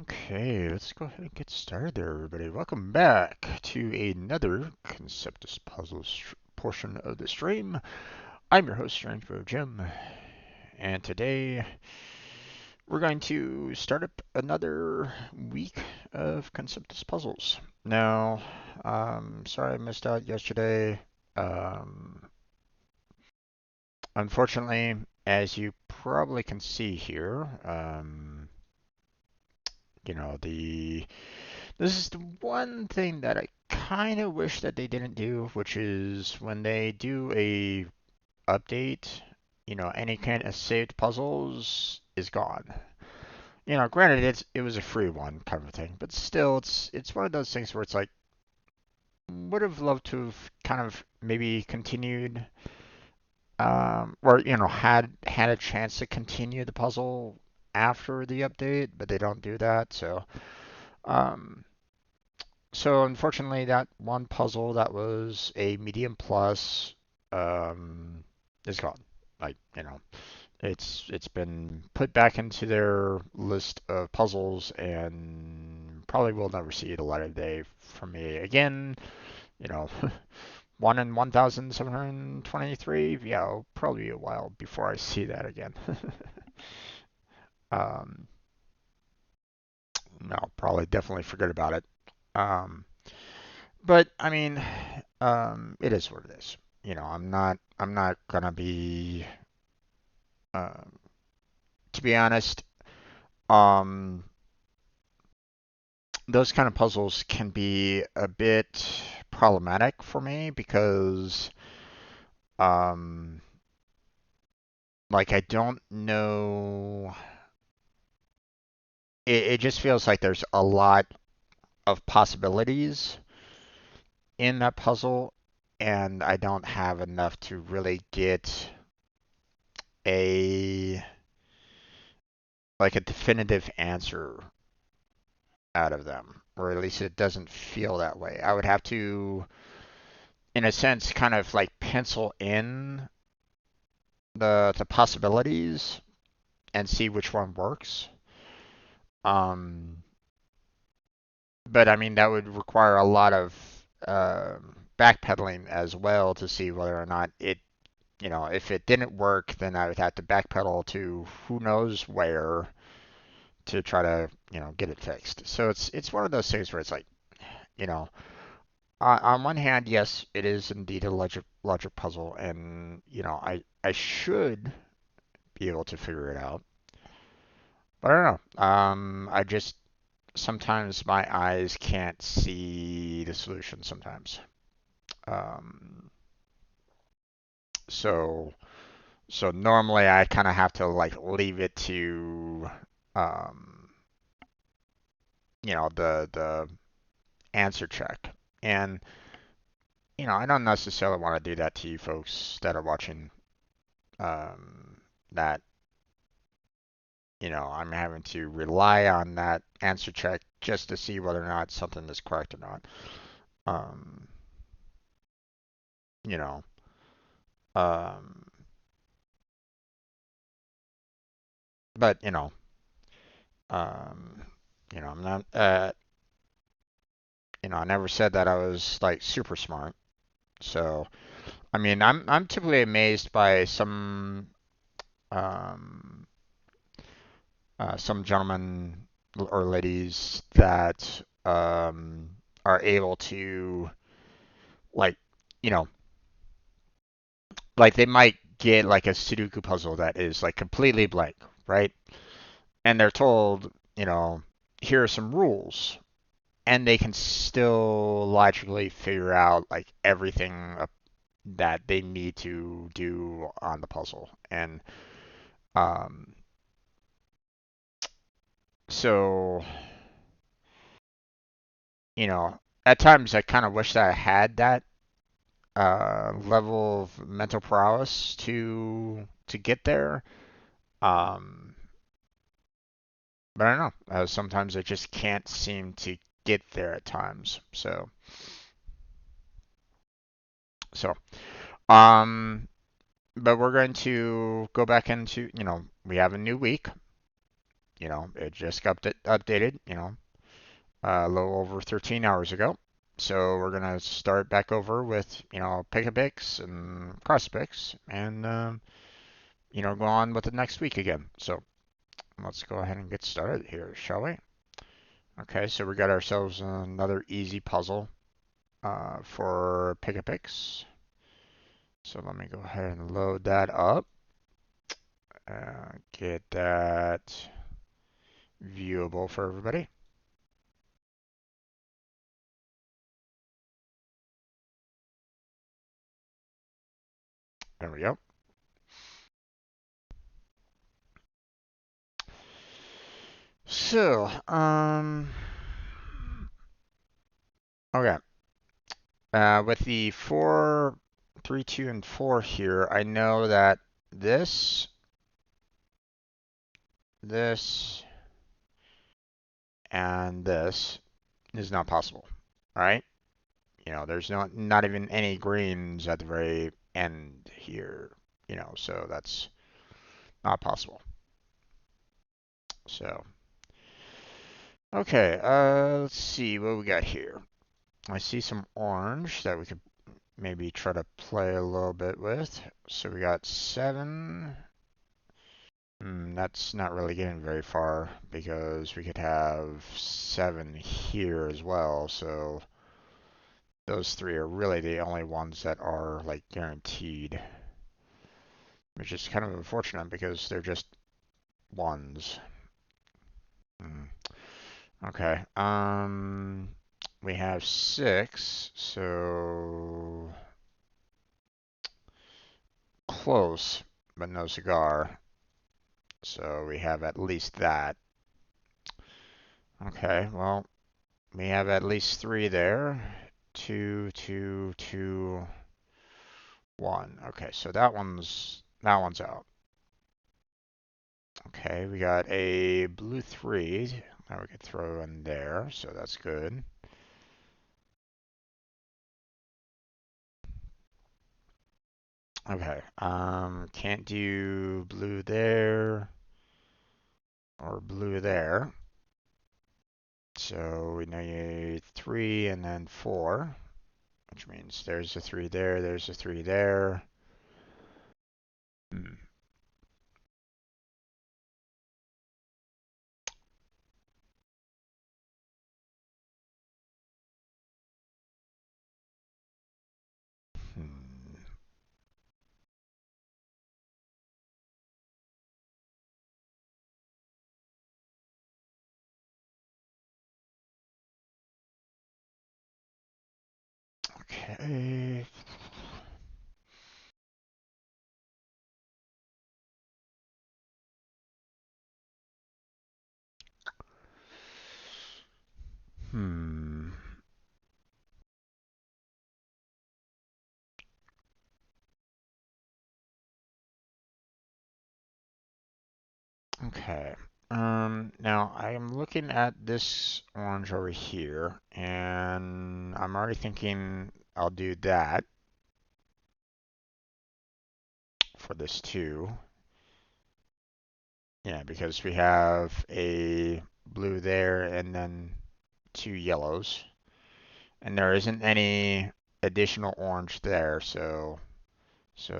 Okay, let's go ahead and get started there, everybody. Welcome back to another Conceptis Puzzle portion of the stream. I'm your host, Strangebro Jim, and today we're going to start up another week of Conceptis Puzzles. Now, sorry I missed out yesterday. Um, Unfortunately, as you probably can see here, you know, this is the one thing that I kind of wish that they didn't do, which is when they do a update, any kind of saved puzzles is gone. Granted it was a free one kind of thing, but still it's one of those things where it's like would have loved to have kind of maybe continued or had a chance to continue the puzzle after the update, but they don't do that, so um So unfortunately, that one puzzle that was a medium plus is gone. Like, it's been put back into their list of puzzles and probably will never see the light of day from me again. You know, 1 in 1,723. Yeah, it'll probably be a while before I see that again. um, no, probably definitely forget about it. Um, But I mean, it is what it is. I'm not gonna be, um, to be honest, um, those kind of puzzles can be a bit problematic for me because, um, like I don't know, it just feels like there's a lot of possibilities in that puzzle, and I don't have enough to really get a like a definitive answer out of them, or at least it doesn't feel that way. I would have to, in a sense, kind of like pencil in the possibilities and see which one works. Um, but I mean that would require a lot of backpedaling as well to see whether or not if it didn't work, then I would have to backpedal to who knows where to try to get it fixed. So it's one of those things where it's like you know on one hand, yes, it is indeed a logic puzzle, and I should be able to figure it out. But I don't know. I just sometimes my eyes can't see the solution sometimes. Um, so so normally I kind of have to like leave it to um, the answer check, and I don't necessarily want to do that to you folks that are watching. That I'm having to rely on that answer check just to see whether or not something is correct or not. Um, you know, um, but um, I'm not, I never said that I was like super smart. So, I mean, I'm typically amazed by um, some gentlemen or ladies that are able to like, you know, like they might get like a Sudoku puzzle that is like completely blank, right? And they're told, here are some rules, and they can still logically figure out like everything that they need to do on the puzzle. And um, so, at times I kind of wish that I had that level of mental prowess to get there. Um, but I don't know. Sometimes I just can't seem to get there at times. So, um, but we're going to go back into, we have a new week. You know, it just got updated, you know, a little over 13 hours ago. So we're gonna start back over with, you know, Pic-a-Pix and Cross-a-Pix, and you know, go on with the next week again. So let's go ahead and get started here, shall we? Okay, so we got ourselves another easy puzzle for Pic-a-Pix. So let me go ahead and load that up. Get that viewable for everybody. There we go. So, okay. With the 4, 3, 2, and 4 here, I know that this, this, and this is not possible. All right? You know, there's not even any greens at the very end here, you know, so that's not possible. So, okay, let's see what we got here. I see some orange that we could maybe try to play a little bit with. So we got 7. That's not really getting very far because we could have 7 here as well. So those 3 are really the only ones that are like guaranteed, which is kind of unfortunate because they're just ones. Okay. We have 6, so close, but no cigar. So we have at least that. Okay, well, we have at least 3 there. 2, 2, 2, 1. Okay, so that one's out. Okay, we got a blue 3 that we could throw in there, so that's good. Okay, can't do blue there or blue there. So we need 3 and then 4, which means there's a 3 there, there's a 3 there. Hmm. Hmm. Okay. Hmm. Okay. Now I am looking at this orange over here, and I'm already thinking I'll do that for this too. Yeah, because we have a blue there and then 2 yellows. And there isn't any additional orange there, so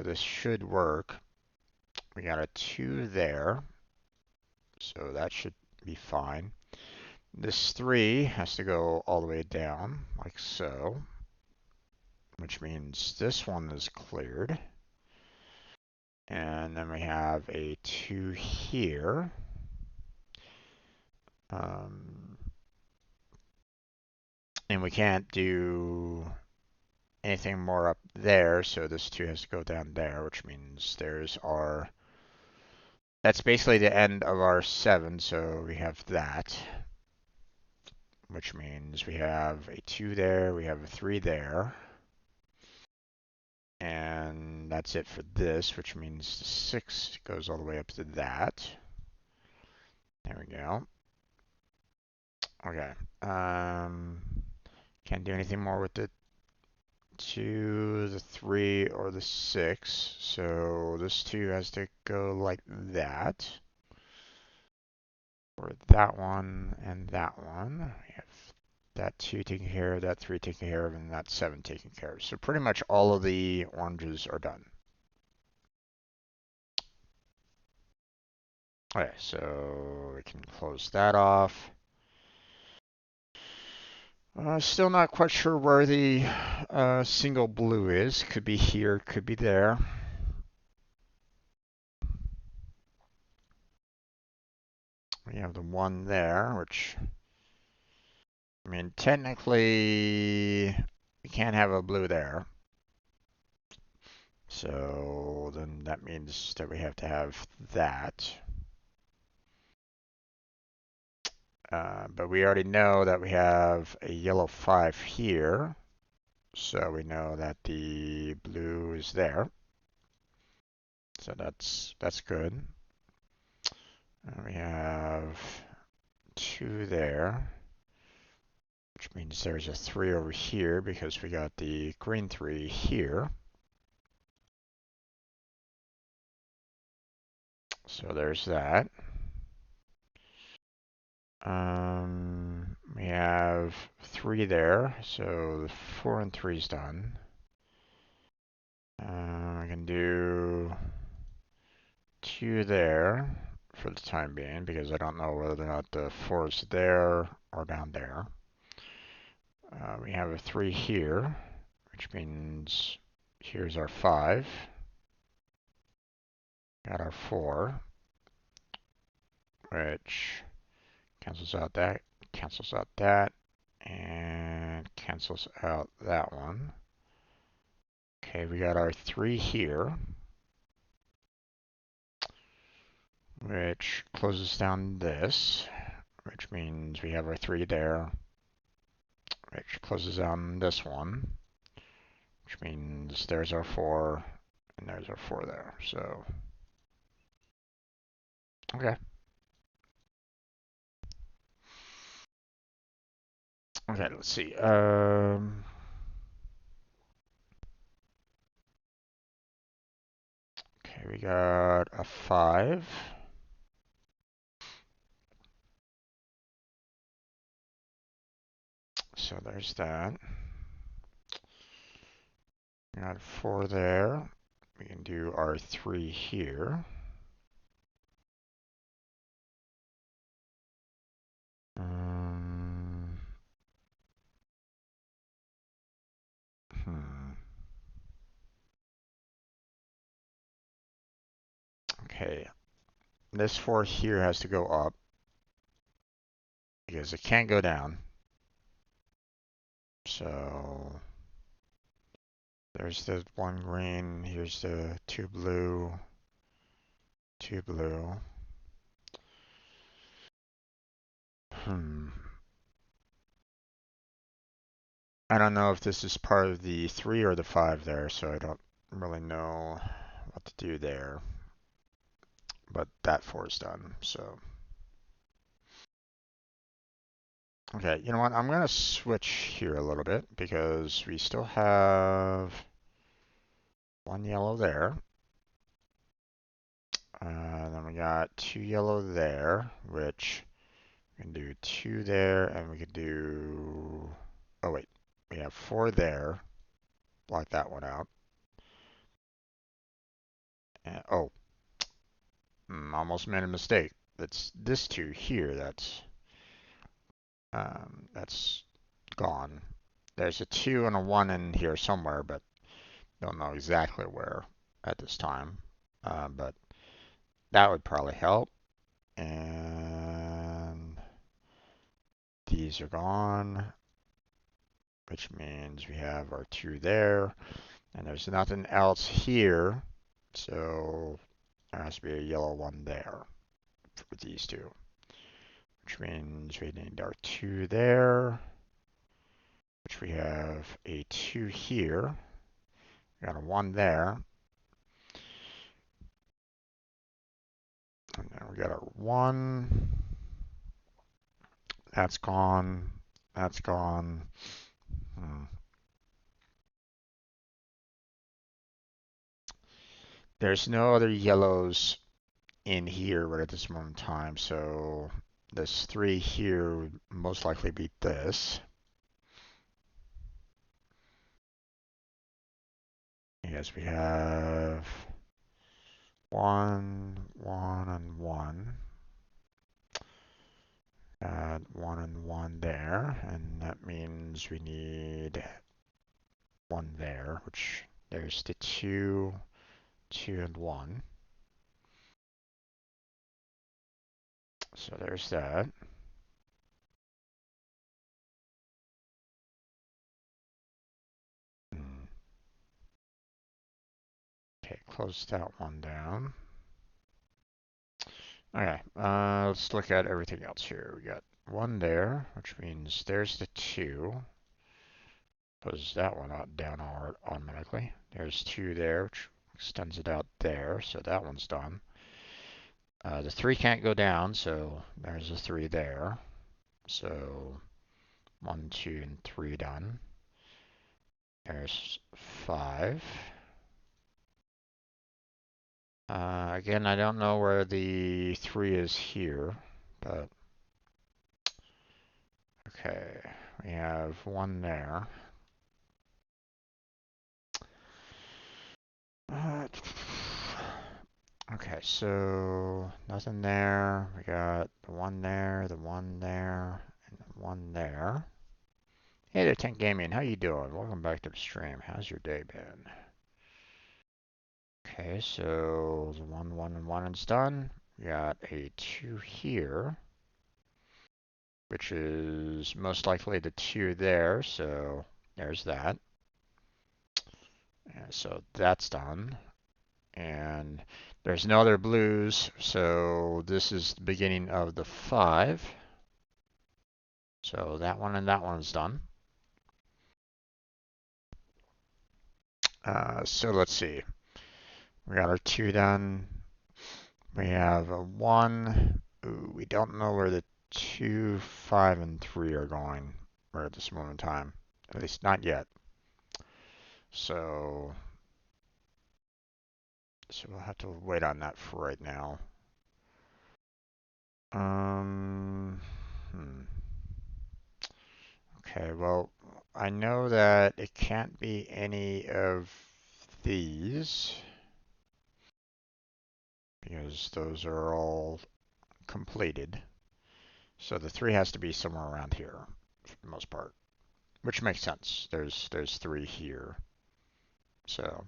this should work. We got a 2 there, so that should be fine. This 3 has to go all the way down, like so, which means this one is cleared. And then we have a 2 here. And we can't do anything more up there, so this 2 has to go down there, which means that's basically the end of our 7, so we have that. Which means we have a 2 there, we have a 3 there. And that's it for this, which means the 6 goes all the way up to that. There we go. Okay. Can't do anything more with the 2, the 3, or the 6. So this 2 has to go like that. for that one and that one. We have that 2 taken care of, that 3 taken care of, and that 7 taken care of. So pretty much all of the oranges are done. Okay, so we can close that off. Still not quite sure where the single blue is. Could be here, could be there. We have the one there, which, I mean, technically, we can't have a blue there. So then that means that we have to have that. But we already know that we have a yellow 5 here. So we know that the blue is there. So that's good. And we have 2 there, which means there's a 3 over here because we got the green 3 here. So there's that. We have 3 there, so the 4 and 3 is done. We can do 2 there for the time being because I don't know whether or not the 4 is there or down there. We have a 3 here, which means here's our 5. Got our 4, which cancels out that, and cancels out that one. Okay, we got our 3 here, which closes down this, which means we have our 3 there, which closes down this one, which means there's our 4, and there's our 4 there. So, okay. Okay, let's see. Okay, we got a 5. So there's that. We got 4 there. We can do our 3 here. Okay, this 4 here has to go up because it can't go down. So there's the 1 green, here's the 2 blue, 2 blue. I don't know if this is part of the 3 or the 5 there, so I don't really know what to do there. But that 4 is done, so. Okay, you know what? I'm going to switch here a little bit because we still have 1 yellow there. Then we got 2 yellow there, which we can do 2 there, and we can do, oh wait, we have 4 there. Block that one out. And, oh, almost made a mistake. That's this 2 here. That's gone. There's a 2 and a 1 in here somewhere, but don't know exactly where at this time. But that would probably help. And these are gone, which means we have our 2 there. And there's nothing else here, so there has to be a yellow 1 there for these 2. Which means we need our 2 there, which we have a 2 here. We got a 1 there. And then we got our 1. That's gone. That's gone. There's no other yellows in here right at this moment in time, so this 3 here would most likely be this. Yes, we have 1, 1, and 1. Add 1 and 1 there, and that means we need 1 there, which there's the 2, 2, and 1. So there's that. Okay, close that one down. Okay, let's look at everything else here. We got 1 there, which means there's the 2. Close that one out down automatically. There's 2 there, which extends it out there, so that one's done. The 3 can't go down, so there's a 3 there. So 1, 2, and 3 done. There's 5. Again, I don't know where the 3 is here, but okay, we have 1 there. Okay, so nothing there. We got the 1 there, the 1 there, and the 1 there. Hey there, Tank Gaming. How you doing? Welcome back to the stream. How's your day been? Okay, so the 1, 1, and 1 is done. We got a 2 here, which is most likely the 2 there, so there's that. And so that's done. And there's no other blues, so this is the beginning of the 5. So that one and that one's done. So let's see. We got our 2 done. We have a 1. Ooh, we don't know where the 2, 5, and 3 are going right at this moment in time. At least not yet. So we'll have to wait on that for right now. Okay, well, I know that it can't be any of these because those are all completed. So the 3 has to be somewhere around here for the most part, which makes sense. There's 3 here. So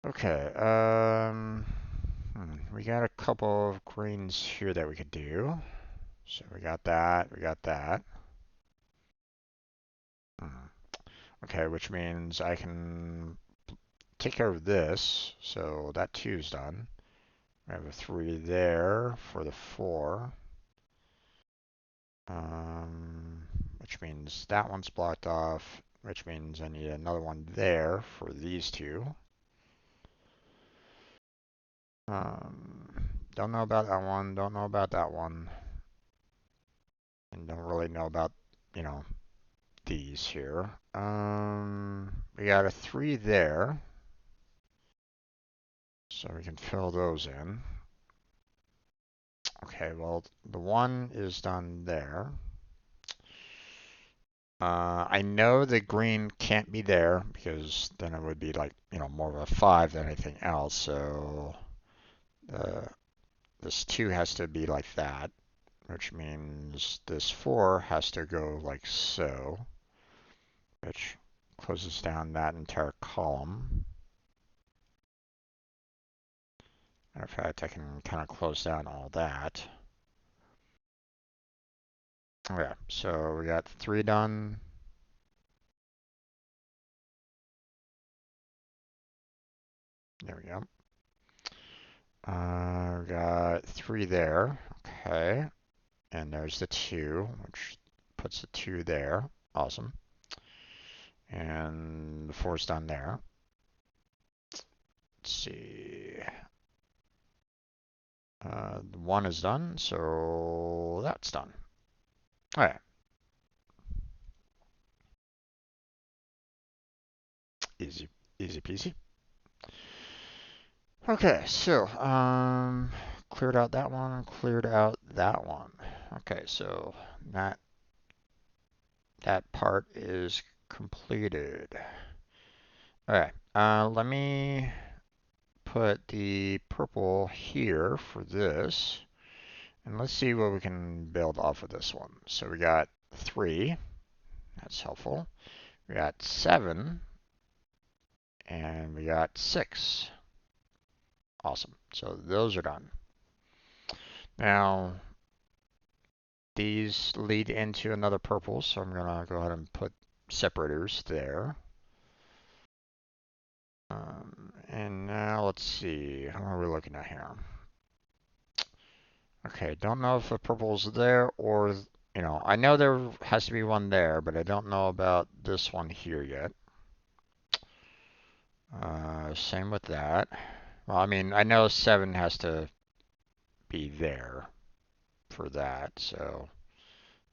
okay, we got a couple of greens here that we could do. So we got that, we got that. Okay, which means I can take care of this. So that 2 is done. We have a 3 there for the 4. Which means that one's blocked off, which means I need another one there for these 2. Don't know about that one, don't know about that one, and don't really know about, you know, these here. We got a 3 there, so we can fill those in. Okay, well, the 1 is done there. I know the green can't be there because then it would be like, you know, more of a 5 than anything else. So this 2 has to be like that, which means this 4 has to go like so, which closes down that entire column. Matter of fact, I can kind of close down all that. Okay, so we got 3 done. There we go. We got 3 there. Okay. And there's the 2, which puts the 2 there. Awesome. And the 4's done there. Let's see. The 1 is done, so that's done. All right. Easy, easy peasy. Okay, so cleared out that one, cleared out that one. Okay, so that part is completed. Alright, let me put the purple here for this. And let's see what we can build off of this one. So we got 3. That's helpful. We got 7. And we got 6. Awesome. So those are done. Now, these lead into another purple, so I'm going to go ahead and put separators there. And now let's see, how are we looking at here? Okay, don't know if the purple's there or, I know there has to be one there, but I don't know about this one here yet. Same with that. Well, I mean, I know 7 has to be there for that, so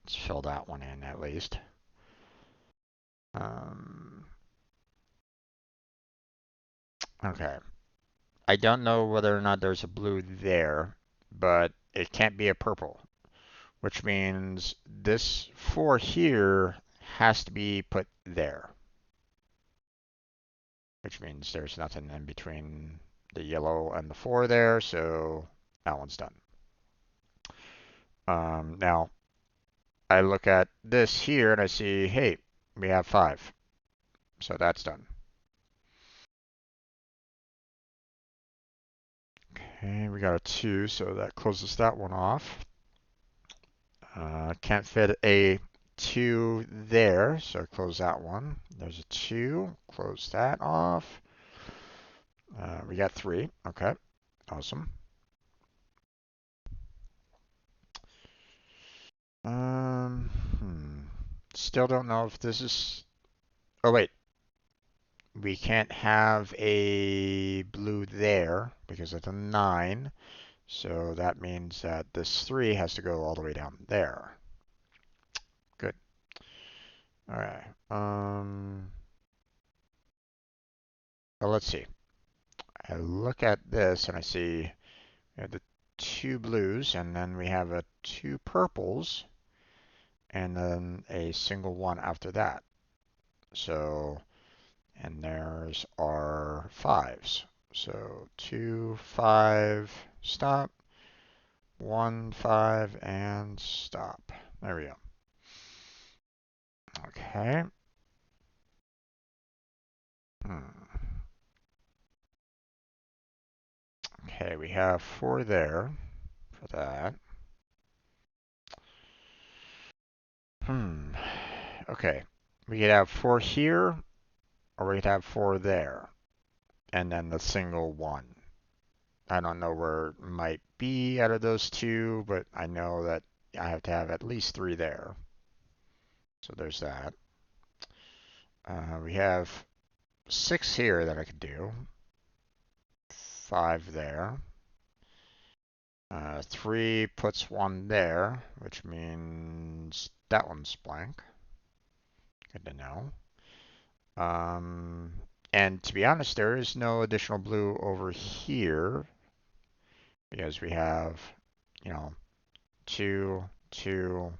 let's fill that one in at least. Okay. I don't know whether or not there's a blue there, but it can't be a purple, which means this 4 here has to be put there, which means there's nothing in between the yellow and the 4 there, so that one's done. Now, I look at this here and I see, hey, we have 5, so that's done. Okay, we got a 2, so that closes that one off. Can't fit a 2 there, so close that one. There's a 2, close that off. We got 3, okay, awesome. Still don't know if this is, oh wait, we can't have a blue there because it's a 9, so that means that this 3 has to go all the way down there. Good. All right. Well, let's see. I look at this and I see we have the 2 blues, and then we have a 2 purples, and then a single 1 after that. So, and there's our 5s. So 2, 5, stop, 1, 5, and stop. There we go. Okay. Okay, we have 4 there for that. Okay, we could have 4 here, or we could have 4 there, and then the single 1. I don't know where it might be out of those 2, but I know that I have to have at least 3 there. So there's that. We have 6 here that I could do. 5 there. 3 puts 1 there, which means that one's blank. Good to know. And to be honest, there is no additional blue over here because we have, 2, 2,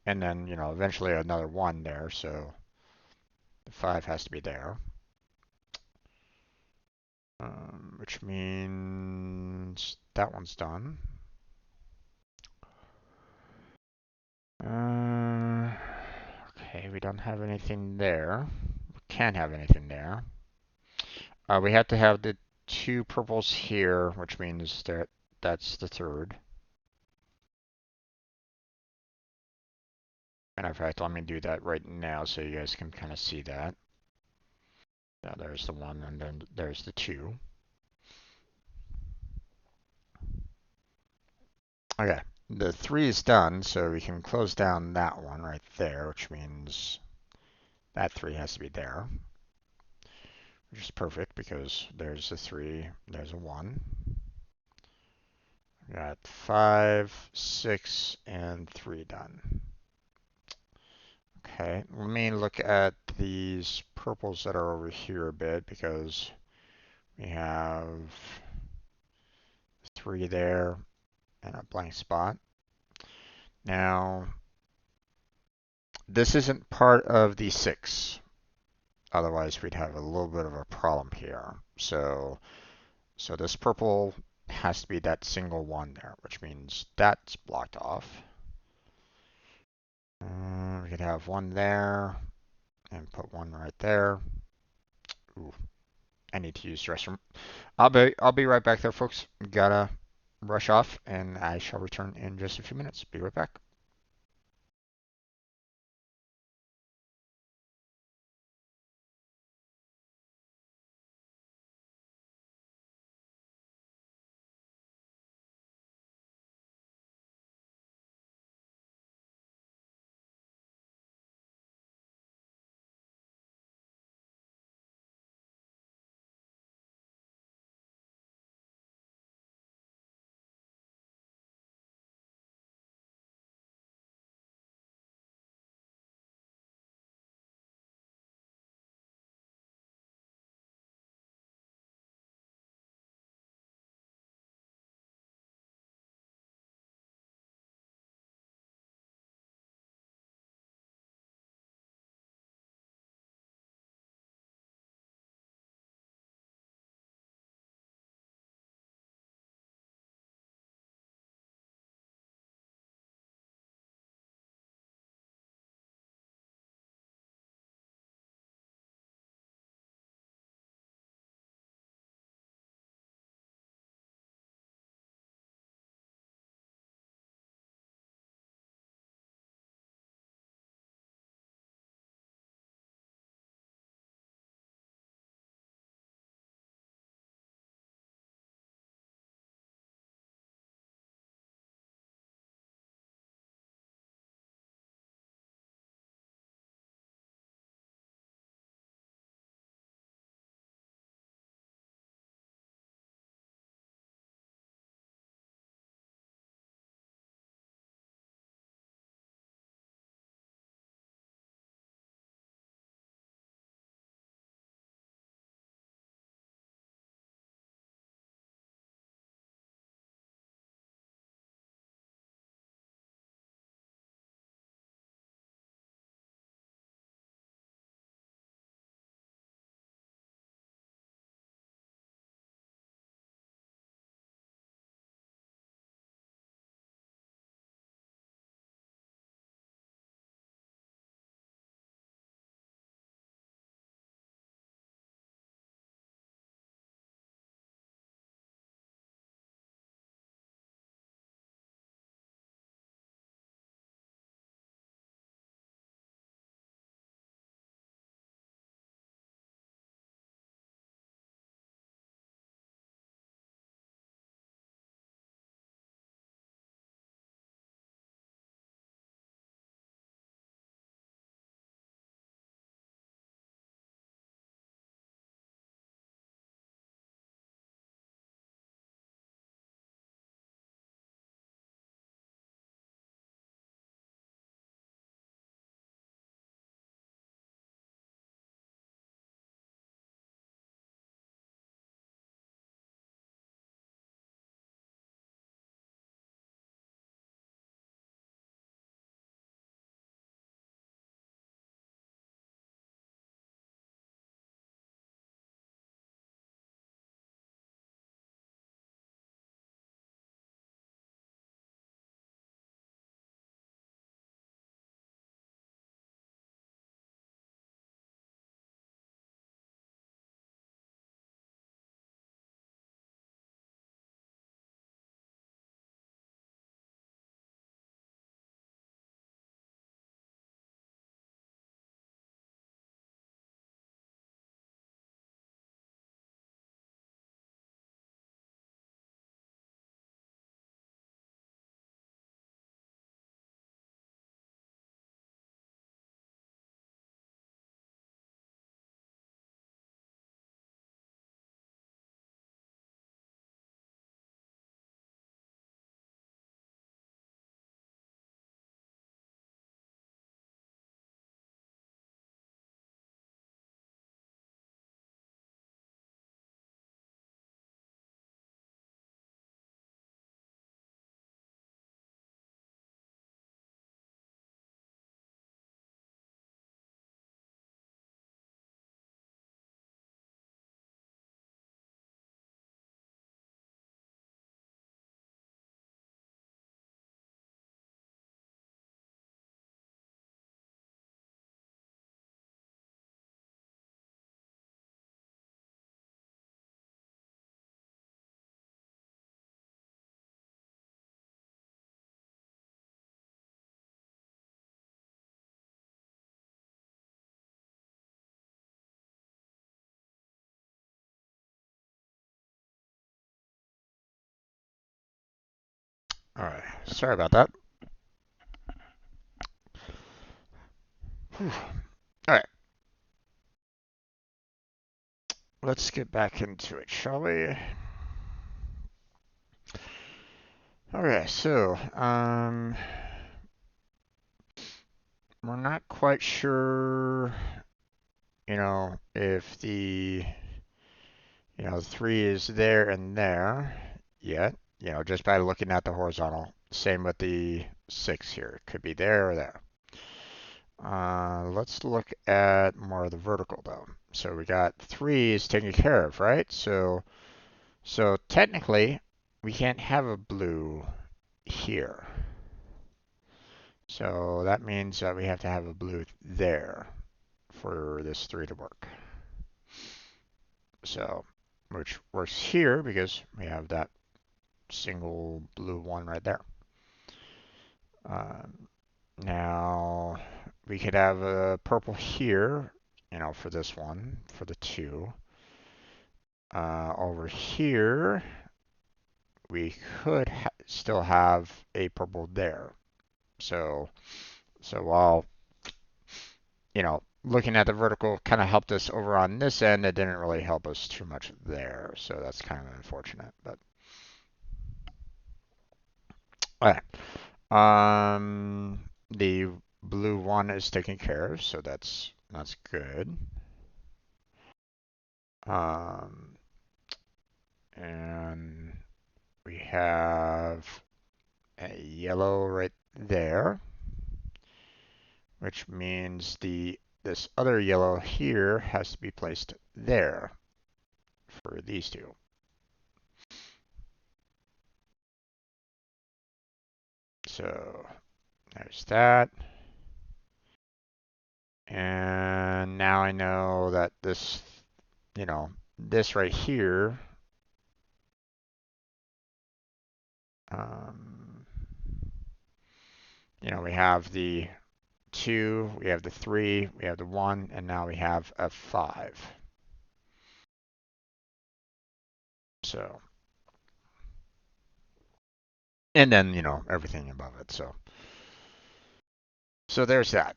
and then, eventually another 1 there, so the 5 has to be there. Which means that one's done. Okay, we don't have anything there. We can't have anything there. We have to have the 2 purples here, which means that that's the 3rd. Matter of fact, let me do that right now so you guys can kind of see that. Now there's the 1, and then there's the 2. Okay, the 3 is done, so we can close down that one right there, which means that 3 has to be there. Which is perfect because there's a 3, there's a 1. We got 5, 6, and 3 done. Okay, let me look at these purples that are over here a bit because we have 3 there, and a blank spot. Now, this isn't part of the 6. Otherwise, we'd have a little bit of a problem here. So this purple has to be that single one there, which means that's blocked off. We could have one there and put one right there. Ooh, I need to use the restroom. I'll be right back there, folks. Gotta rush off, and I shall return in just a few minutes. Be right back. All right, sorry about that. Whew. All right, let's get back into it, shall we? Okay, so we're not quite sure, if the 3 is there and there yet, just by looking at the horizontal. Same with the 6 here. It could be there or there. Let's look at more of the vertical though. So we got 3 is taken care of, right? So technically we can't have a blue here. So that means that we have to have a blue there for this 3 to work. So, which works here because we have that single blue one right there. Now, we could have a purple here, for this one, for the 2. Over here, we could still have a purple there. So while, looking at the vertical kind of helped us over on this end, it didn't really help us too much there. So that's kind of unfortunate, but. All right. The blue one is taken care of, so that's good. And we have a yellow right there, which means this other yellow here has to be placed there for these 2. So there's that. And now I know that this, this right here, we have the 2, we have the 3, we have the 1, and now we have a 5. So, and then, everything above it. So there's that.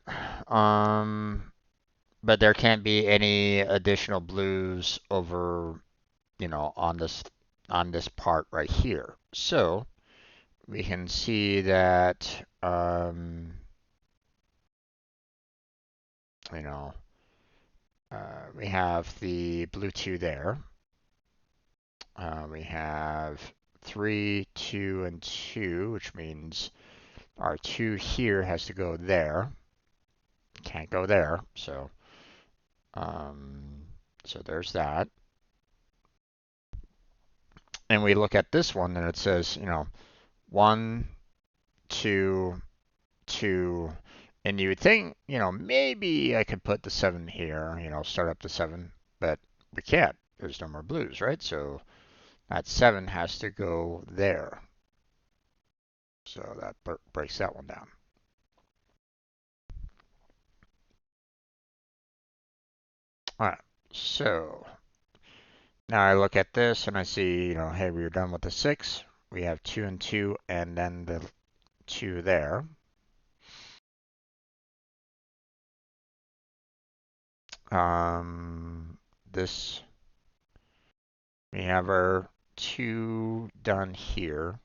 But there can't be any additional blues over, on this part right here. So we can see that, we have the blue 2 there. We have 3, 2, and 2, which means our 2 here has to go there. Can't go there, so there's that. And we look at this one, and it says, 1, 2, 2, and you would think, maybe I could put the 7 here, start up the 7, but we can't. There's no more blues, right? So that 7 has to go there. So that breaks that one down. All right, so now I look at this and I see, hey, we are done with the 6. We have 2 and 2, and then the 2 there. This, we have our 2 done here.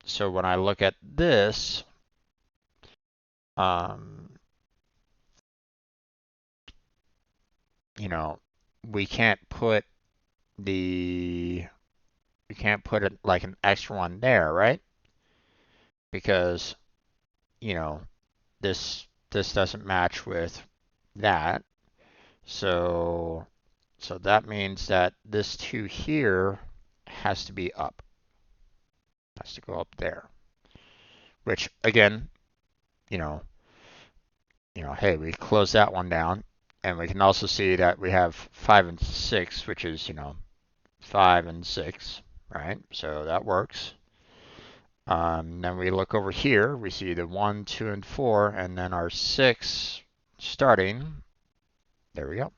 So when I look at this, we can't put it like an extra one there, right? Because, this doesn't match with that. So that means that this 2 here has to be up. Has to go up there. Which again, hey, we close that one down. And we can also see that we have 5 and 6, which is, 5 and 6, right? So that works. Then we look over here, we see the 1, 2, and 4, and then our 6 starting. There we go.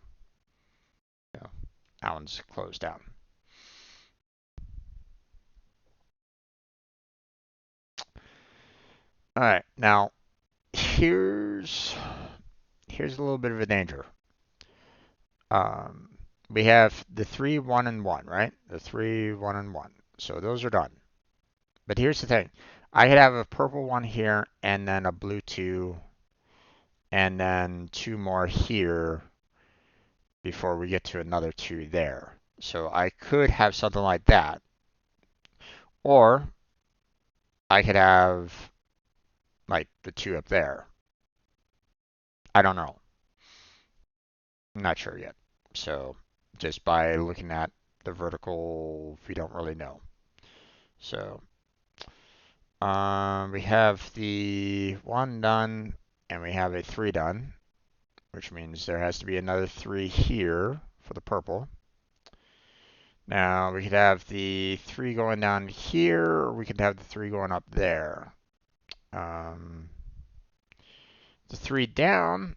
So that one's closed down. All right, now here's a little bit of a danger. Um, we have the 3, 1, and 1, right? The 3, 1, and 1. So those are done. But here's the thing. I could have a purple one here and then a blue 2 and then 2 more here before we get to another 2 there. So I could have something like that. Or I could have like the 2 up there. I don't know. I'm not sure yet. So just by looking at the vertical, we don't really know. So we have the 1 done and we have a 3 done, which means there has to be another 3 here for the purple. Now we could have the 3 going down here, or we could have the 3 going up there. Um, the 3 down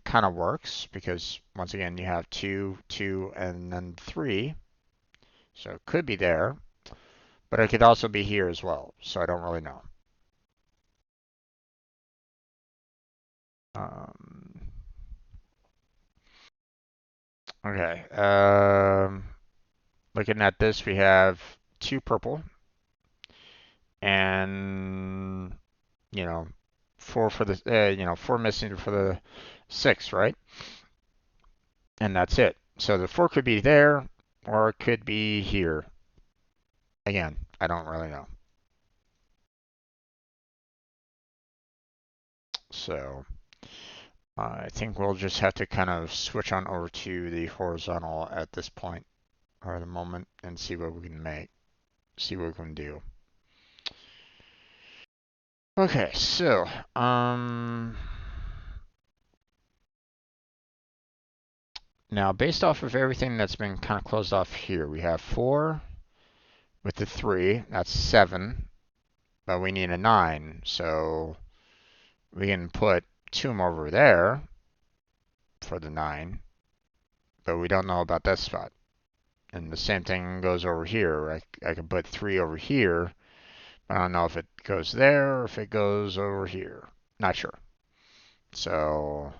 kind of works because once again you have 2, 2, and then 3. So it could be there, but it could also be here as well. So I don't really know. Um, okay. Looking at this, we have 2 purple and 4 for the 4 missing for the 6, right? And that's it. So the 4 could be there, or it could be here. Again, I don't really know. So I think we'll just have to kind of switch on over to the horizontal at this point, or the moment, and see what we can make, see what we can do. Okay, so now based off of everything that's been kind of closed off here, we have 4 with the 3, that's 7, but we need a 9, so we can put 2 over there for the 9, but we don't know about that spot. And the same thing goes over here. I can put 3 over here, but I don't know if it goes there or if it goes over here. Not sure. So,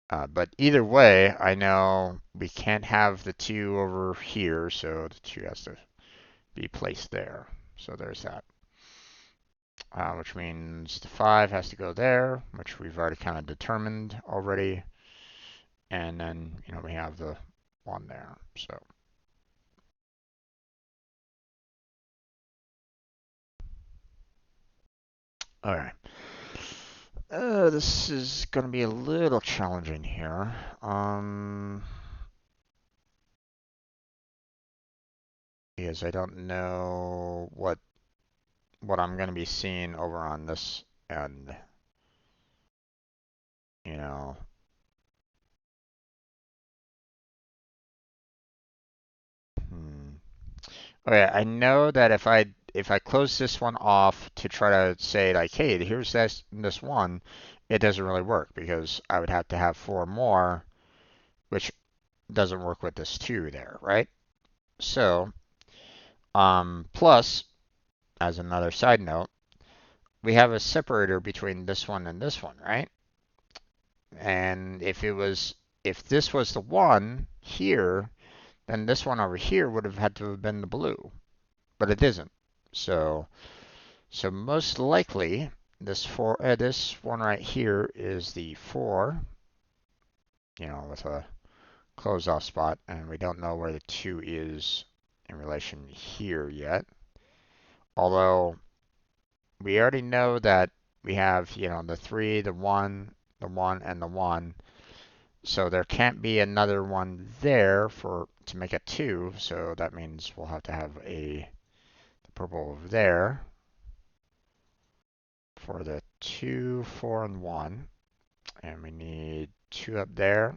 but either way, I know we can't have the 2 over here, so the 2 has to be placed there. So there's that. Which means the 5 has to go there, which we've already kind of determined already. And then, we have the 1 there. So. All right. This is going to be a little challenging here. Because I don't know what I'm going to be seeing over on this end. You know. Hmm. Okay, I know that if I close this one off to try to say like, hey, here's this one, it doesn't really work because I would have to have 4 more, which doesn't work with this 2 there, right? So, plus, as another side note, we have a separator between this one and this one, right? And if this was the 1 here, then this one over here would have had to have been the blue, but it isn't. So most likely this one right here is the 4, with a closed off spot, and we don't know where the 2 is in relation here yet. Although we already know that we have, the 3, the 1, the 1, and the 1. So there can't be another one there to make a 2. So that means we'll have to have the purple over there for the 2, 4, and 1. And we need 2 up there,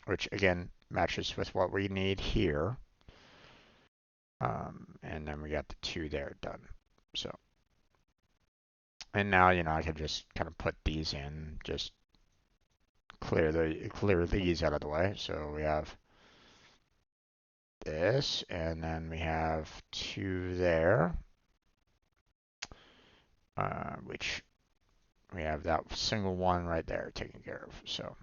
which again matches with what we need here. And then we got the 2 there done. So, and now, I can just kind of put these in, just clear these out of the way. So we have this, and then we have 2 there. which we have that single one right there taken care of. So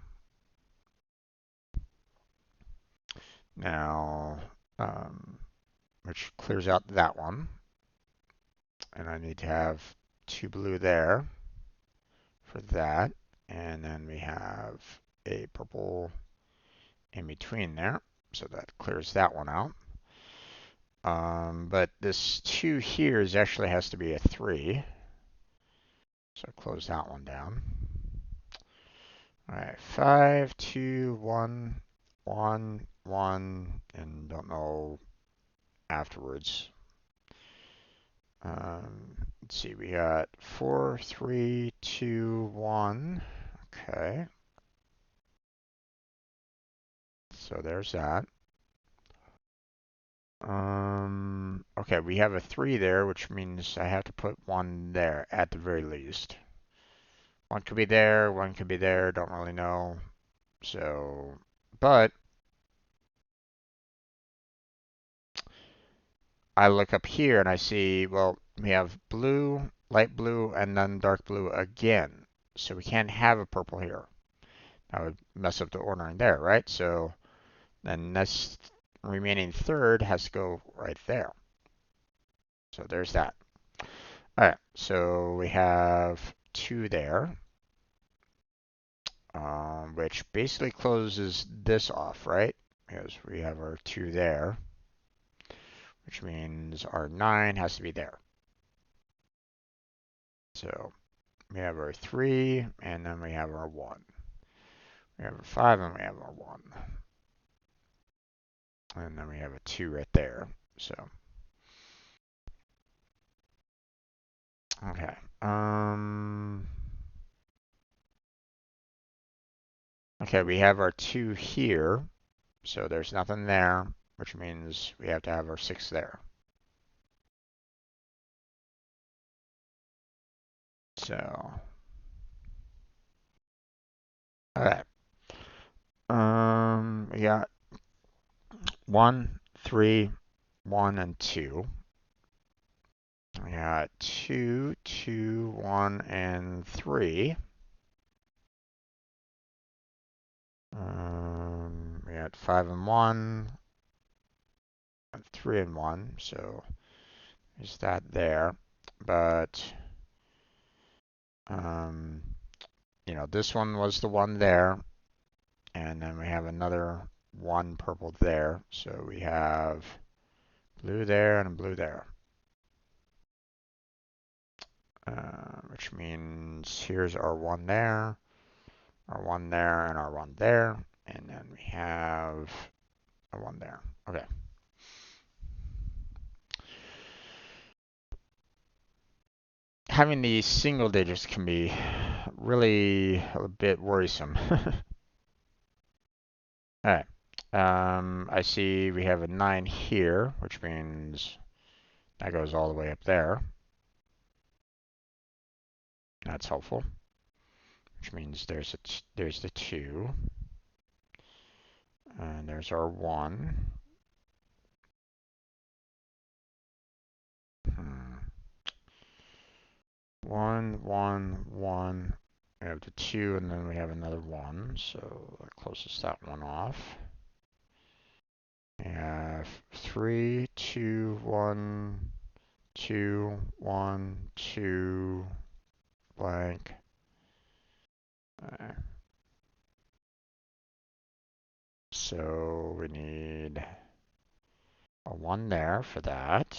now, which clears out that one. And I need to have 2 blue there for that. And then we have a purple in between there. So that clears that one out. But this 2 here actually has to be a 3. So close that one down. All right, 5, 2, 1, 1, 1, and don't know afterwards. Let's see, we got 4, 3, 2, 1. Okay. So there's that. Okay, we have a 3 there, which means I have to put 1 there at the very least. 1 could be there, 1 could be there, don't really know. So, but I look up here and I see, well, we have blue, light blue, and then dark blue again. So we can't have a purple here. That would mess up the ordering there, right? So then this remaining third has to go right there. So there's that. All right, so we have 2 there, which basically closes this off, right? Because we have our 2 there, which means our 9 has to be there. So we have our 3, and then we have our 1. We have a 5, and we have our 1. And then we have a 2 right there. So, okay. Okay, we have our 2 here. So there's nothing there, which means we have to have our 6 there. So, okay. We got 1, 3, 1, and 2. We got 2, 2, 1, and 3. We got 5 and 1, and 3 and 1. So is that there? But you know, this one was the one there, and then we have another 1 purple there. So we have blue there and blue there. Which means here's our 1 there, our 1 there, and our 1 there. And then we have a 1 there. Okay. Having these single digits can be really a bit worrisome. All right. I see we have a 9 here, which means that goes all the way up there. That's helpful. Which means there's the 2. And there's our 1. 1, 1, 1. We have the 2, and then we have another 1. So that closes that one off. We have 3, 2, 1, 2, 1, 2, blank. So we need a 1 there for that.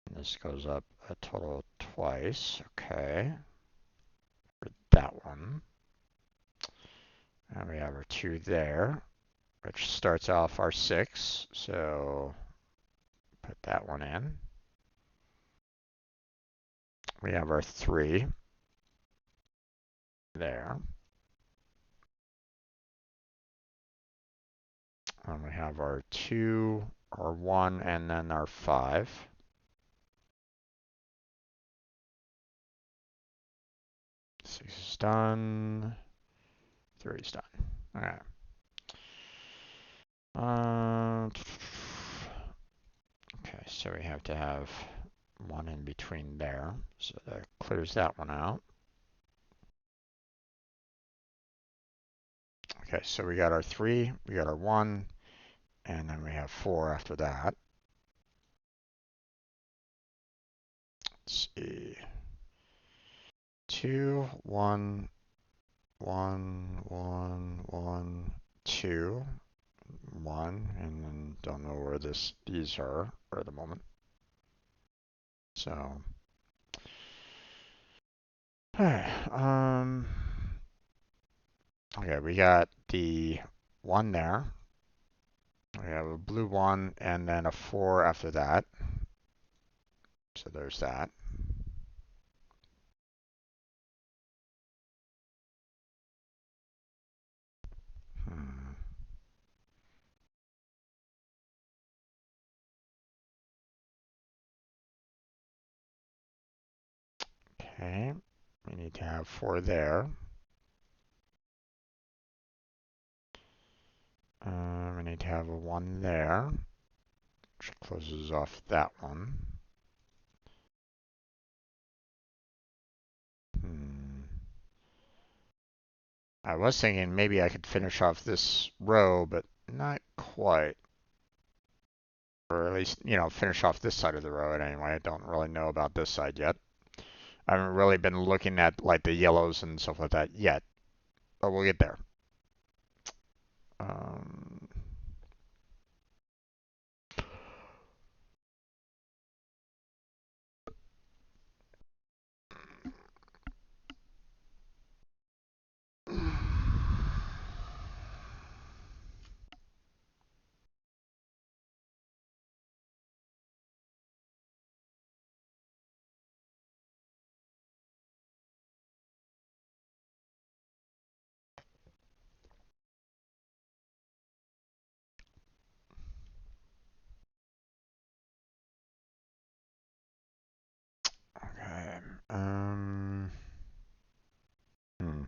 And this goes up a total twice. Okay. For that one. And we have our 2 there, which starts off our 6. So put that one in. We have our 3 there. And we have our 2, our 1, and then our 5. 6 is done. 3 is done. All right. Okay, so we have to have one in between there. So that clears that one out. Okay, so we got our 3, we got our 1, and then we have 4 after that. Let's see. 2, 1, 1, 1, 1, 2, 1, and then don't know where these are at the moment. So, okay, we got the 1 there. We have a blue 1 and then a 4 after that. So there's that. Hmm. Okay, we need to have 4 there. We need to have a 1 there, which closes off that one. Hmm. I was thinking maybe I could finish off this row, but not quite. Or at least, finish off this side of the row anyway. I don't really know about this side yet. I haven't really been looking at like the yellows and stuff like that yet, but we'll get there. Um, okay. Hmm.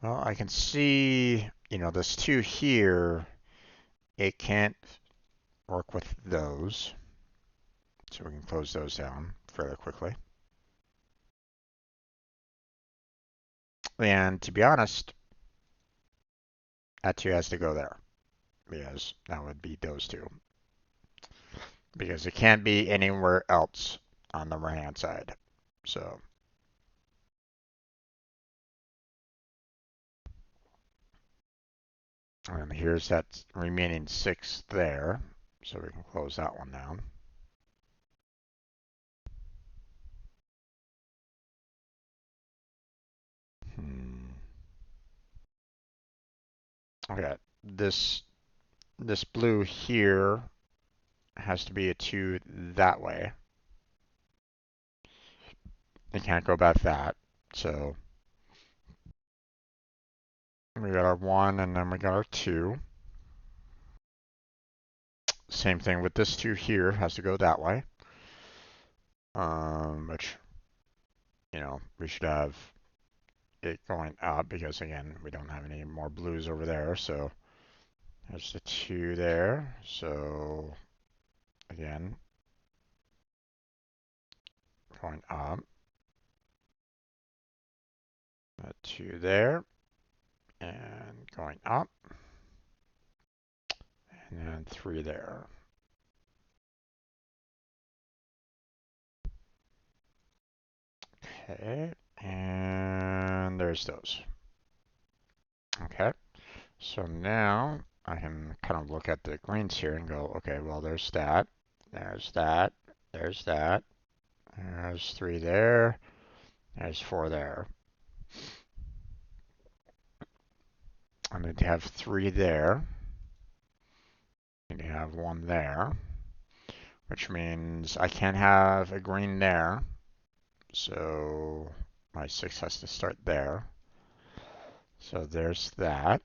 Well, I can see, this 2 here, it can't work with those. So we can close those down fairly quickly. And to be honest, that 2 has to go there. Because that would be those 2. Because it can't be anywhere else on the right-hand side. So. And here's that remaining 6 there. So we can close that one down. Okay, this blue here has to be a 2 that way. It can't go back that. So we got our 1 and then we got our 2. Same thing with this 2 here, has to go that way. Which, we should have it going up because again, we don't have any more blues over there. So there's the 2 there. So again, going up. That 2 there. And going up. And then 3 there. Okay, and there's those. Okay, so now I can kind of look at the greens here and go, okay, well, there's that, there's that, there's that, there's 3 there, there's 4 there. I need to have 3 there. I need to have 1 there, which means I can't have a green there. So my 6 has to start there. So there's that.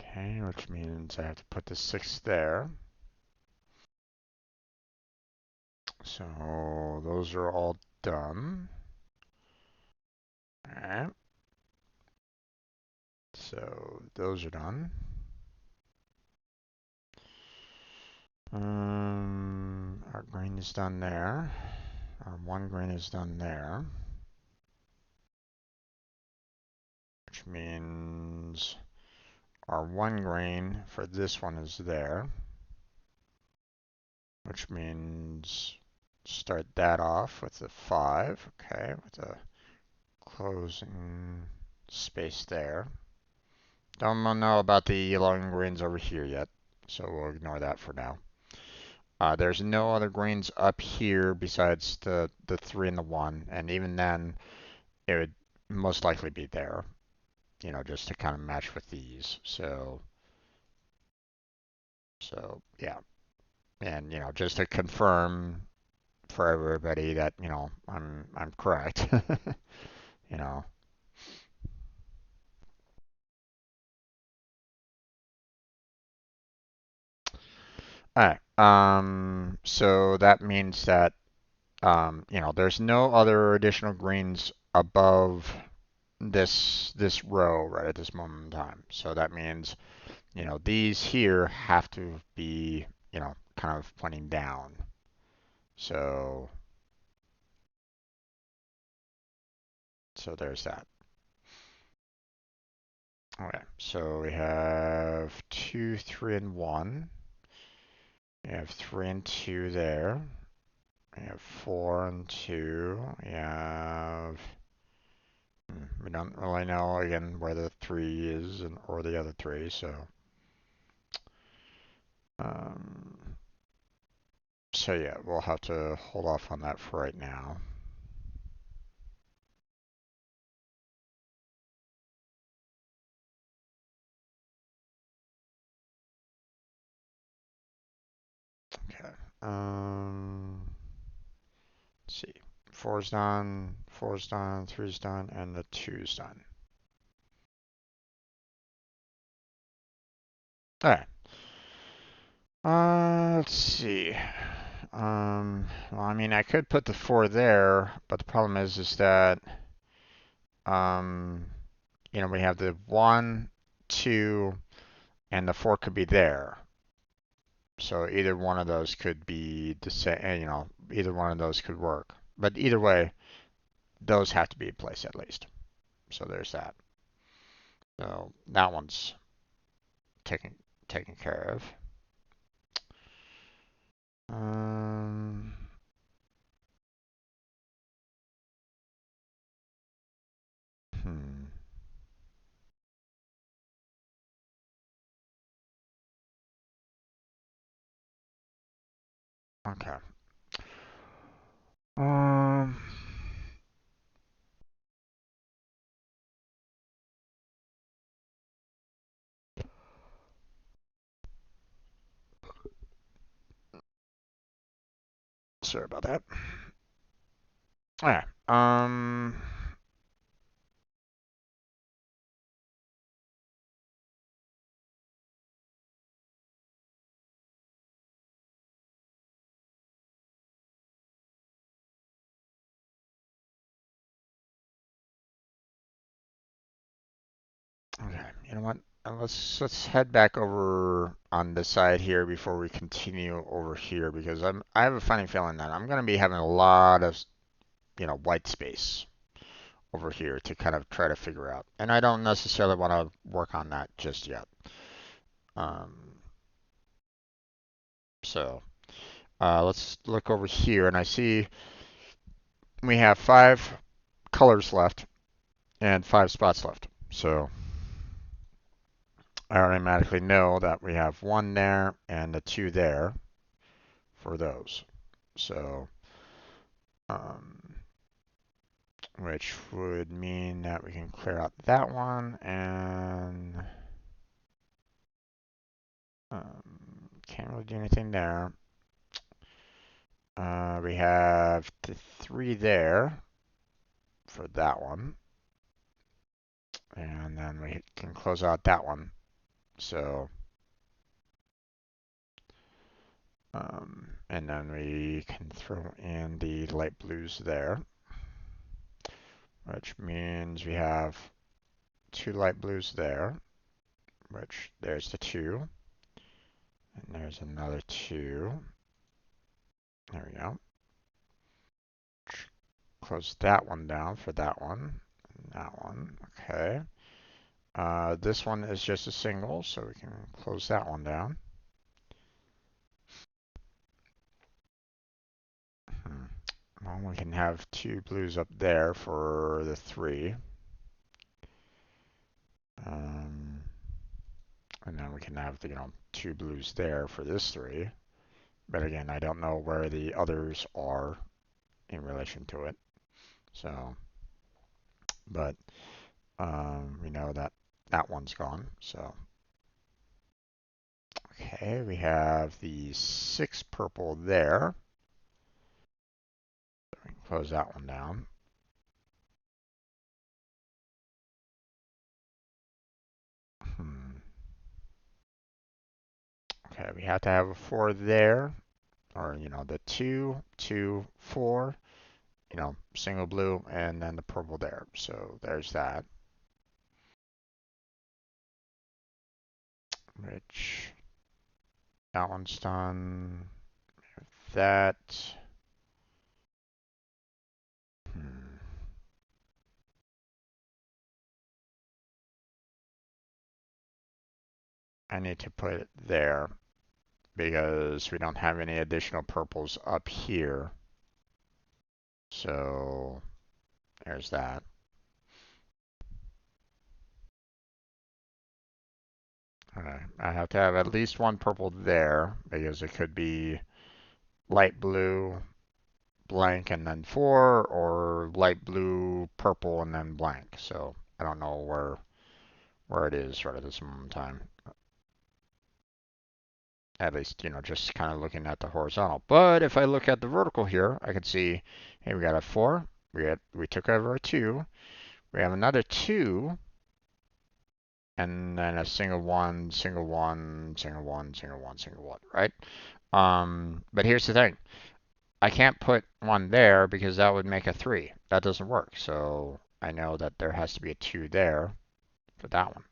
Okay, which means I have to put the 6 there. So those are all done. Alright. So those are done. Our green is done there. Our one green is done there. Which means our one green for this one is there. Which means start that off with a 5, okay, with a closing space there. Don't know about the yellow and greens over here yet, so we'll ignore that for now. There's no other greens up here besides the 3 and the 1, and even then, it would most likely be there, you know, just to kind of match with these. So yeah, and you know, just to confirm for everybody that you know I'm correct, you know. All right. So that means that you know, there's no other additional greens above this row right at this moment in time. So that means, you know, these here have to be, you know, kind of pointing down. So there's that. Okay, so we have 2, 3, and 1. We have 3 and 2 there. We have 4 and 2. We have we don't really know again where the 3 is or the other 3, so um, yeah, we'll have to hold off on that for right now. Okay. Let's see. 4's done, 4's done, 3's done, and the 2's done. All right. Let's see. Well, I mean, I could put the 4 there, but the problem is that, um, you know, we have the 1, 2, and the 4 could be there. So either one of those could be the same, you know, either one of those could work. But either way, those have to be in place at least. So there's that. So that one's taken care of. Um, hmm. Okay. Um, Sorry about that. All right. Okay. You know what? Let's head back over on this side here before we continue over here because I have a funny feeling that I'm gonna be having a lot of you know white space over here to kind of try to figure out, and I don't necessarily want to work on that just yet. Um, so let's look over here, and I see we have 5 colors left and 5 spots left. So I automatically know that we have 1 there and a 2 there for those. So, um, which would mean that we can clear out that one and can't really do anything there. We have the 3 there for that one. And then we can close out that one. So, and then we can throw in the light blues there, which means we have 2 light blues there, which there's the 2. And there's another 2. There we go. Close that one down for that one. And that one. Okay. This one is just a single, so we can close that one down. Well, we can have 2 blues up there for the 3. And then we can have, 2 blues there for this 3. But again, I don't know where the others are in relation to it. So, but we know that that one's gone. So, okay, we have the 6 purple there. So we can close that one down. Okay, we have to have a 4 there, or the 2, 2, 4, single blue, and then the purple there. So there's that. Which that one's done. That. I need to put it there because we don't have any additional purples up here. So there's that. Okay, I have to have at least one purple there because it could be light blue, blank, and then 4, or light blue, purple, and then blank. So I don't know where it is right at this moment in time. At least, just kind of looking at the horizontal. But if I look at the vertical here, I can see, hey, we got a 4. We took over a 2. We have another 2. And then a single 1, single 1, single 1, single 1, single 1, right? But here's the thing. I can't put 1 there because that would make a 3. That doesn't work. So I know that there has to be a 2 there for that one.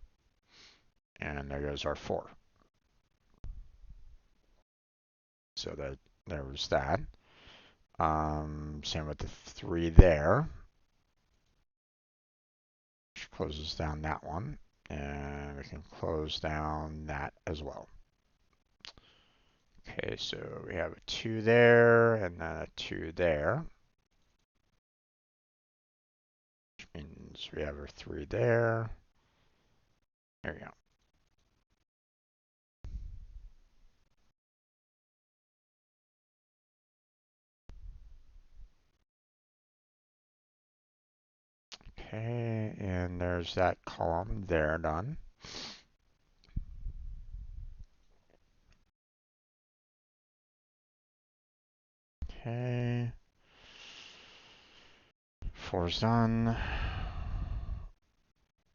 And there goes our 4. So there was that. Same with the 3 there. Which closes down that one. And we can close down that as well. Okay, so we have a 2 there, and then a 2 there. Which means we have our 3 there. There we go. Okay, and there's that column there done. Okay. 4's done. Let's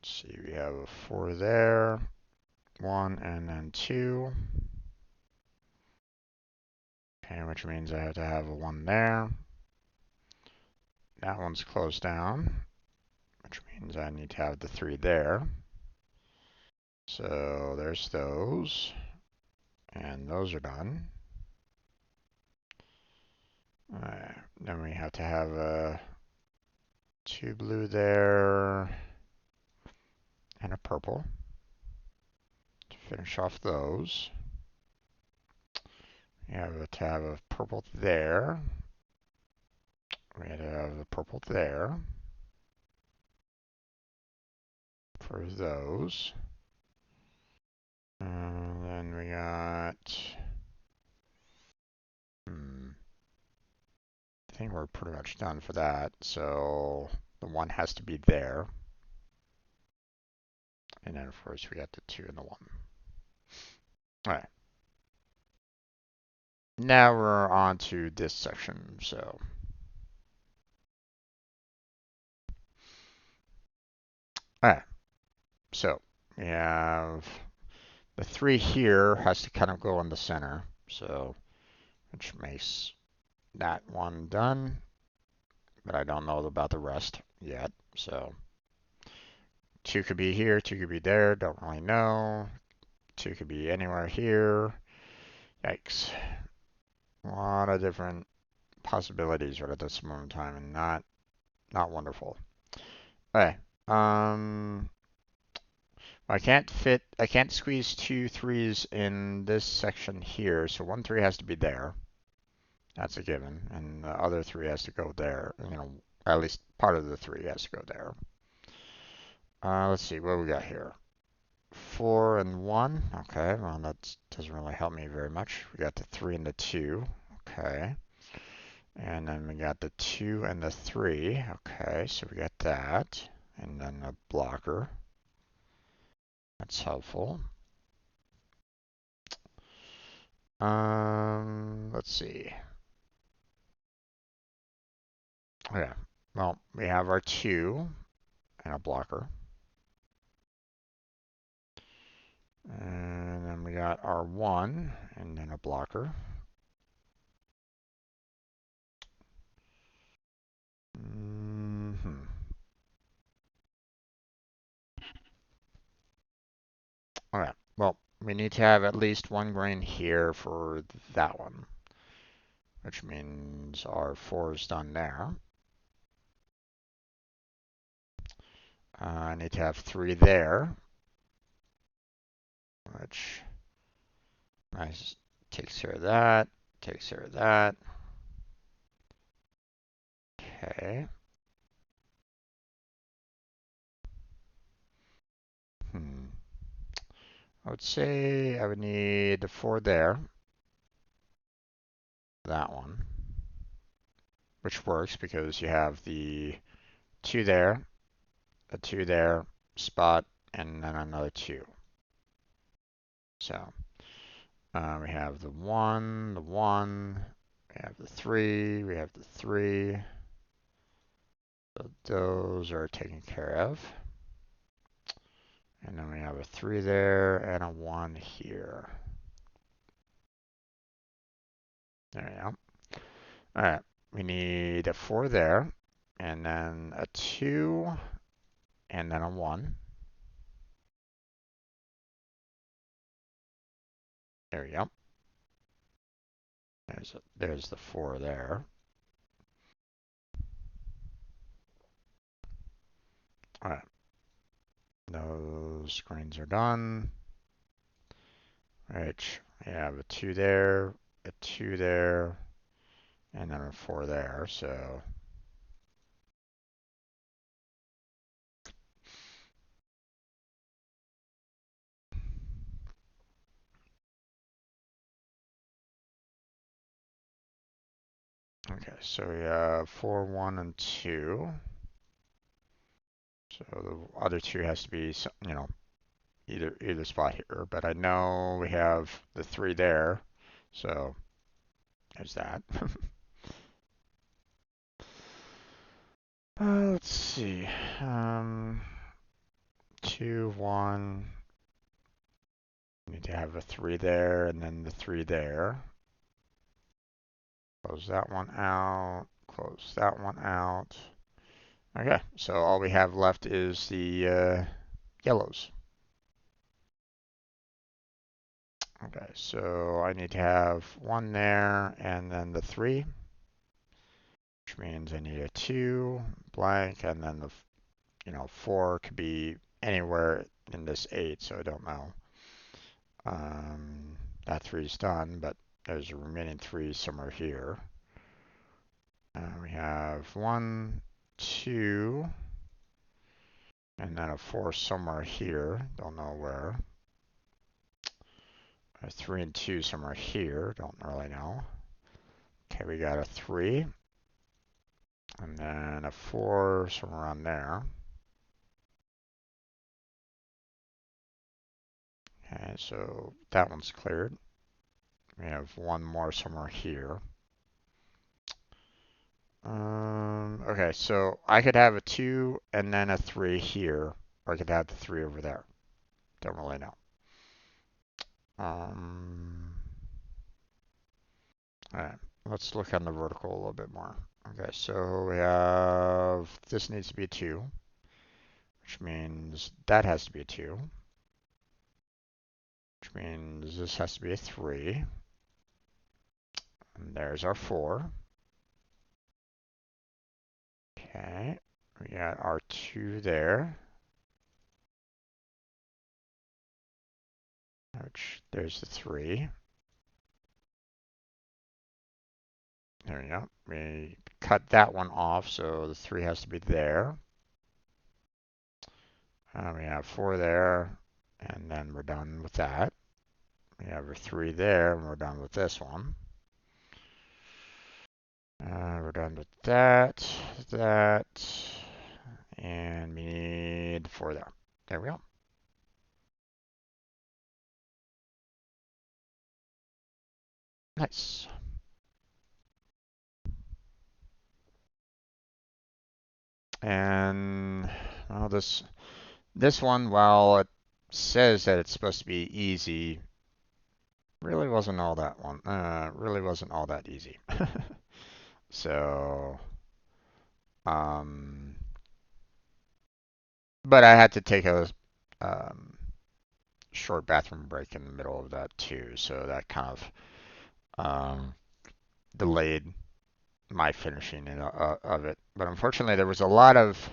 see, we have a 4 there, 1, and then 2. Okay, which means I have to have a 1 there. That one's closed down, which means I need to have the 3 there. So there's those. And those are done. Then we have to have a 2 blue there and a purple to finish off those. We have to have a purple there. We have to have a purple there for those. And then we got, I think we're pretty much done for that. So the 1 has to be there. And then of course we got the 2 and the 1. All right. Now we're on to this section. So all right. So we have the 3 here has to kind of go in the center. So which makes that one done. But I don't know about the rest yet. So 2 could be here, 2 could be there, don't really know. 2 could be anywhere here. Yikes. A lot of different possibilities right at this moment in time, and not wonderful. Okay. I can't squeeze 2 3s in this section here, so 1 3 has to be there. That's a given, and the other 3 has to go there. At least part of the 3 has to go there. Let's see, what we got here? 4 and 1. Okay, well, that doesn't really help me very much. We got the 3 and the 2. Okay. And then we got the 2 and the 3. Okay, so we got that. And then a blocker. That's helpful. Let's see. Okay, well, we have our 2 and a blocker. And then we got our 1 and then a blocker. Alright, well, we need to have at least 1 grain here for that one, which means our 4 is done there. I need to have 3 there, which nice, takes care of that, takes care of that. Okay. I would say I would need the 4 there, that one, which works because you have the 2 there, a 2 there, spot, and then another 2. So we have the 1, we have the 3, we have the 3. So those are taken care of. And then we have a 3 there and a 1 here. There we go. All right, we need a 4 there, and then a 2, and then a 1. There we go. There's the 4 there. All right. Those screens are done. Right. We have a 2 there, a 2 there, and then a 4 there. So okay, so we have 4, 1, and 2. So the other 2 has to be, either spot here. But I know we have the 3 there, so there's that. Let's see. 2, 1. Need to have a 3 there, and then the 3 there. Close that one out. Close that one out. Okay, so all we have left is the yellows. Okay, so I need to have 1 there, and then the 3, which means I need a 2, blank, and then the 4 could be anywhere in this 8, so I don't know. That 3 is done, but there's a remaining 3 somewhere here. We have 1, 2, and then a 4 somewhere here. Don't know where. A 3 and 2 somewhere here. Don't really know. Okay, we got a 3. And then a 4 somewhere around there. Okay, so that one's cleared. We have 1 more somewhere here. Okay, so I could have a 2 and then a 3 here, or I could have the 3 over there. Don't really know. Alright, let's look on the vertical a little bit more. Okay, so we have, this needs to be a 2, which means that has to be a 2, which means this has to be a 3. And there's our 4. Okay, we got our 2 there. Which, there's the 3. There we go. We cut that one off, so the 3 has to be there. We have 4 there, and then we're done with that. We have our 3 there, and we're done with this one. We're done with that, and we need 4 there. There we go. Nice. And well, this one, while it says that it's supposed to be easy, really wasn't all that easy. So, but I had to take a short bathroom break in the middle of that too, so that kind of delayed my finishing of it. But unfortunately, there was a lot of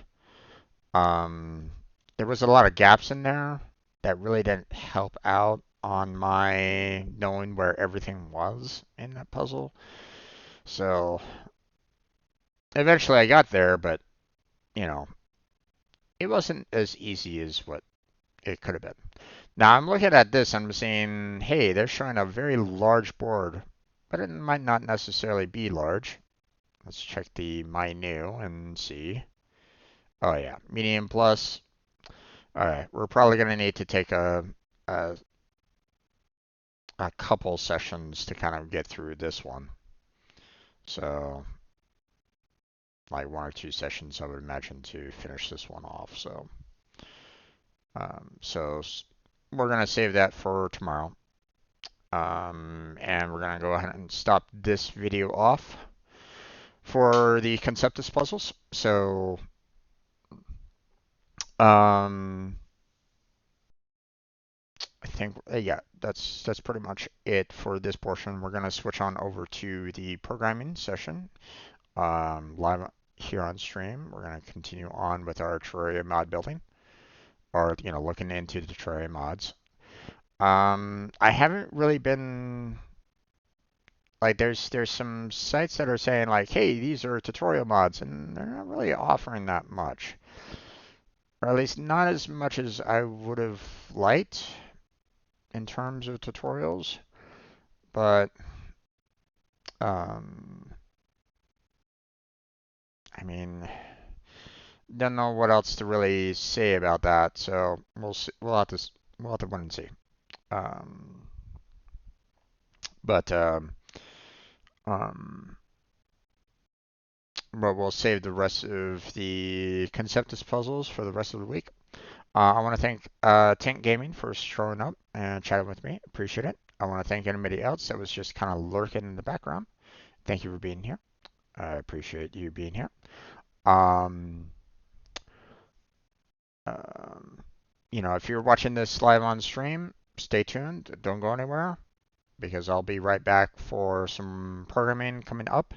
gaps in there that really didn't help out on my knowing where everything was in that puzzle. So eventually I got there, but you know, it wasn't as easy as what it could have been. Now I'm looking at this and I'm saying, hey, they're showing a very large board, but it might not necessarily be large. Let's check the My New and see. Oh yeah, medium plus. All right, we're probably gonna need to take a, a couple sessions to kind of get through this one. So like 1 or 2 sessions, I would imagine, to finish this one off. So we're gonna save that for tomorrow. And we're gonna go ahead and stop this video off for the Conceptis puzzles. So I think yeah, that's pretty much it for this portion. We're gonna switch on over to the programming session live here on stream. We're gonna continue on with our Terraria mod building, or looking into the Terraria mods. I haven't really been like there's some sites that are saying like, hey, these are tutorial mods, and they're not really offering that much, or at least not as much as I would have liked in terms of tutorials. But I mean, don't know what else to really say about that. So we'll see. We'll have to wait and see. But we'll save the rest of the Conceptus puzzles for the rest of the week. I want to thank Tank Gaming for showing up and chatting with me. Appreciate it. I want to thank anybody else that was just kind of lurking in the background. Thank you for being here. I appreciate you being here. If you're watching this live on stream, stay tuned. Don't go anywhere because I'll be right back for some programming coming up.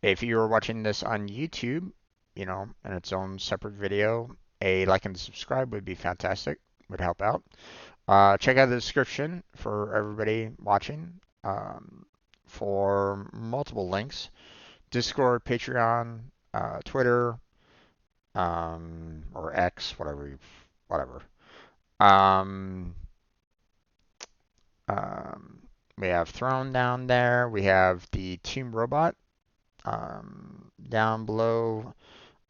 If you're watching this on YouTube, in its own separate video, a like and subscribe would be fantastic, would help out. Check out the description for everybody watching for multiple links. Discord, Patreon, Twitter, or X, whatever. We have Throne down there. We have the Team Robot down below,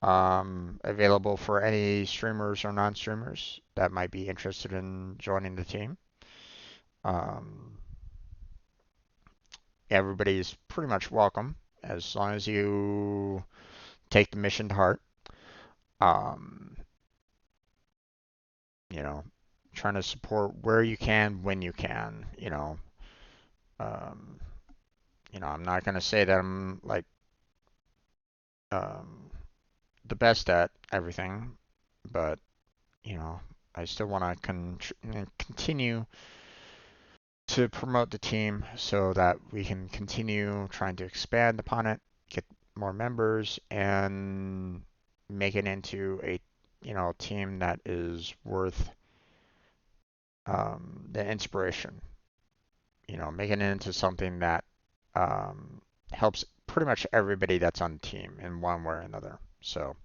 available for any streamers or non-streamers that might be interested in joining the team. Everybody's pretty much welcome as long as you take the mission to heart. Trying to support where you can, when you can. I'm not gonna say that I'm like the best at everything, but I still want to continue to promote the team so that we can continue trying to expand upon it, get more members, and make it into a team that is worth the inspiration. Making it into something that um, helps pretty much everybody that's on the team in one way or another. So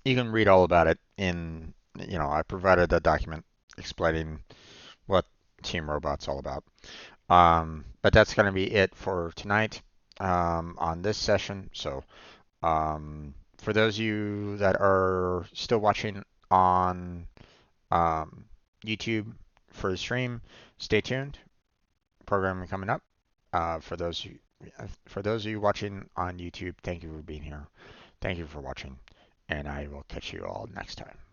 you can read all about it I provided a document explaining what Team Robot's all about. But that's going to be it for tonight on this session. So for those of you that are still watching on um, YouTube for the stream, stay tuned. Programming coming up. For those of you watching on YouTube, thank you for being here. Thank you for watching, and I will catch you all next time.